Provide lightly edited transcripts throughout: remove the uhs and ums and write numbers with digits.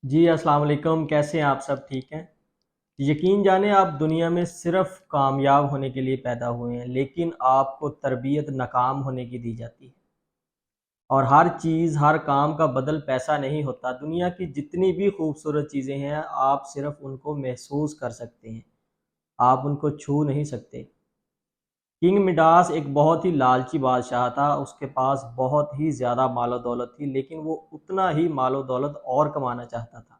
جی السلام علیکم، کیسے ہیں آپ؟ سب ٹھیک ہیں؟ یقین جانیں آپ دنیا میں صرف کامیاب ہونے کے لیے پیدا ہوئے ہیں، لیکن آپ کو تربیت ناکام ہونے کی دی جاتی ہے۔ اور ہر چیز ہر کام کا بدل پیسہ نہیں ہوتا۔ دنیا کی جتنی بھی خوبصورت چیزیں ہیں آپ صرف ان کو محسوس کر سکتے ہیں، آپ ان کو چھو نہیں سکتے۔ کنگ مڈاس ایک بہت ہی لالچی بادشاہ تھا، اس کے پاس بہت ہی زیادہ مال و دولت تھی، لیکن وہ اتنا ہی مال و دولت اور کمانا چاہتا تھا۔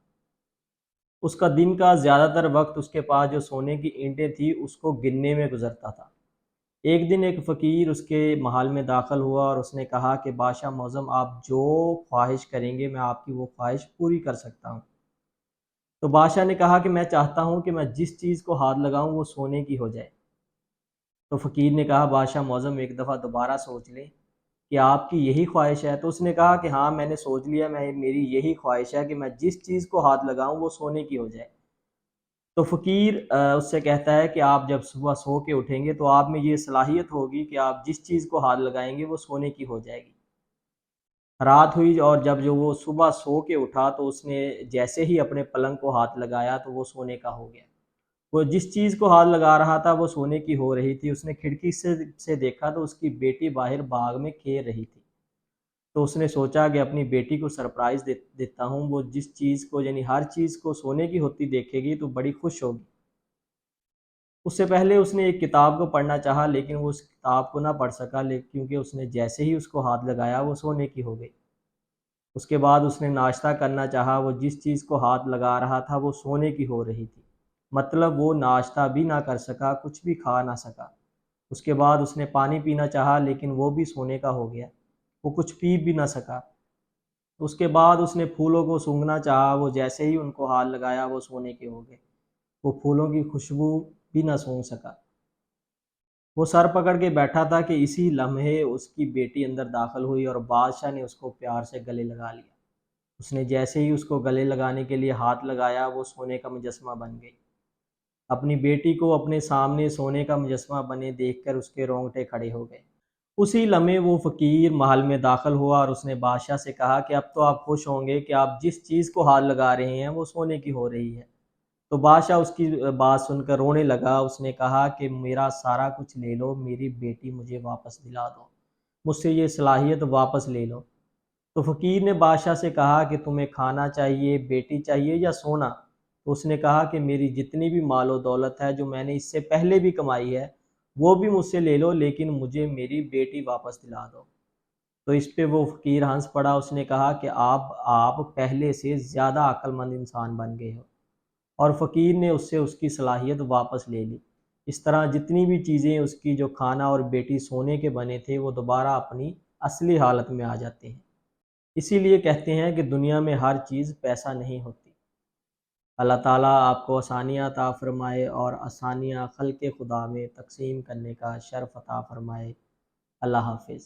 اس کا دن کا زیادہ تر وقت اس کے پاس جو سونے کی اینٹیں تھی اس کو گننے میں گزرتا تھا۔ ایک دن ایک فقیر اس کے محل میں داخل ہوا اور اس نے کہا کہ بادشاہ معظم، آپ جو خواہش کریں گے میں آپ کی وہ خواہش پوری کر سکتا ہوں۔ تو بادشاہ نے کہا کہ میں چاہتا ہوں کہ میں جس چیز کو ہاتھ لگاؤں وہ سونے کی ہو جائے۔ تو فقیر نے کہا بادشاہ معظم ایک دفعہ دوبارہ سوچ لیں کہ آپ کی یہی خواہش ہے۔ تو اس نے کہا کہ ہاں میں نے سوچ لیا، میری یہی خواہش ہے کہ میں جس چیز کو ہاتھ لگاؤں وہ سونے کی ہو جائے۔ تو فقیر اس سے کہتا ہے کہ آپ جب صبح سو کے اٹھیں گے تو آپ میں یہ صلاحیت ہوگی کہ آپ جس چیز کو ہاتھ لگائیں گے وہ سونے کی ہو جائے گی۔ رات ہوئی اور جب جو وہ صبح سو کے اٹھا تو اس نے جیسے ہی اپنے پلنگ کو ہاتھ لگایا تو وہ سونے کا ہو گیا۔ وہ جس چیز کو ہاتھ لگا رہا تھا وہ سونے کی ہو رہی تھی۔ اس نے کھڑکی سے دیکھا تو اس کی بیٹی باہر باغ میں کھیل رہی تھی۔ تو اس نے سوچا کہ اپنی بیٹی کو سرپرائز دیتا ہوں، وہ جس چیز کو یعنی ہر چیز کو سونے کی ہوتی دیکھے گی تو بڑی خوش ہوگی۔ اس سے پہلے اس نے ایک کتاب کو پڑھنا چاہا لیکن وہ اس کتاب کو نہ پڑھ سکا، کیونکہ اس نے جیسے ہی اس کو ہاتھ لگایا وہ سونے کی ہو گئی۔ اس کے بعد اس نے ناشتہ کرنا چاہا، وہ جس چیز کو ہاتھ لگا رہا تھا وہ سونے کی ہو رہی تھی، مطلب وہ ناشتہ بھی نہ کر سکا، کچھ بھی کھا نہ سکا۔ اس کے بعد اس نے پانی پینا چاہا لیکن وہ بھی سونے کا ہو گیا، وہ کچھ پی بھی نہ سکا۔ اس کے بعد اس نے پھولوں کو سونگھنا چاہا، وہ جیسے ہی ان کو ہاتھ لگایا وہ سونے کے ہو گئے، وہ پھولوں کی خوشبو بھی نہ سونگھ سکا۔ وہ سر پکڑ کے بیٹھا تھا کہ اسی لمحے اس کی بیٹی اندر داخل ہوئی اور بادشاہ نے اس کو پیار سے گلے لگا لیا۔ اس نے جیسے ہی اس کو گلے لگانے کے لیے ہاتھ لگایا وہ سونے کا مجسمہ بن گئی۔ اپنی بیٹی کو اپنے سامنے سونے کا مجسمہ بنے دیکھ کر اس کے رونگٹے کھڑے ہو گئے۔ اسی لمحے وہ فقیر محل میں داخل ہوا اور اس نے بادشاہ سے کہا کہ اب تو آپ خوش ہوں گے کہ آپ جس چیز کو ہاتھ لگا رہے ہیں وہ سونے کی ہو رہی ہے۔ تو بادشاہ اس کی بات سن کر رونے لگا۔ اس نے کہا کہ میرا سارا کچھ لے لو، میری بیٹی مجھے واپس دلا دو، مجھ سے یہ صلاحیت واپس لے لو۔ تو فقیر نے بادشاہ سے کہا کہ تمہیں کھانا چاہیے، بیٹی چاہیے یا سونا؟ تو اس نے کہا کہ میری جتنی بھی مال و دولت ہے جو میں نے اس سے پہلے بھی کمائی ہے وہ بھی مجھ سے لے لو، لیکن مجھے میری بیٹی واپس دلا دو۔ تو اس پہ وہ فقیر ہنس پڑا۔ اس نے کہا کہ آپ پہلے سے زیادہ عقل مند انسان بن گئے ہو، اور فقیر نے اس سے اس کی صلاحیت واپس لے لی۔ اس طرح جتنی بھی چیزیں اس کی جو کھانا اور بیٹی سونے کے بنے تھے وہ دوبارہ اپنی اصلی حالت میں آ جاتے ہیں۔ اسی لیے کہتے ہیں کہ دنیا میں ہر چیز پیسہ نہیں ہوتی۔ اللہ تعالیٰ آپ کو آسانیاں عطا فرمائے اور آسانیاں خلق خدا میں تقسیم کرنے کا شرف عطا فرمائے۔ اللہ حافظ۔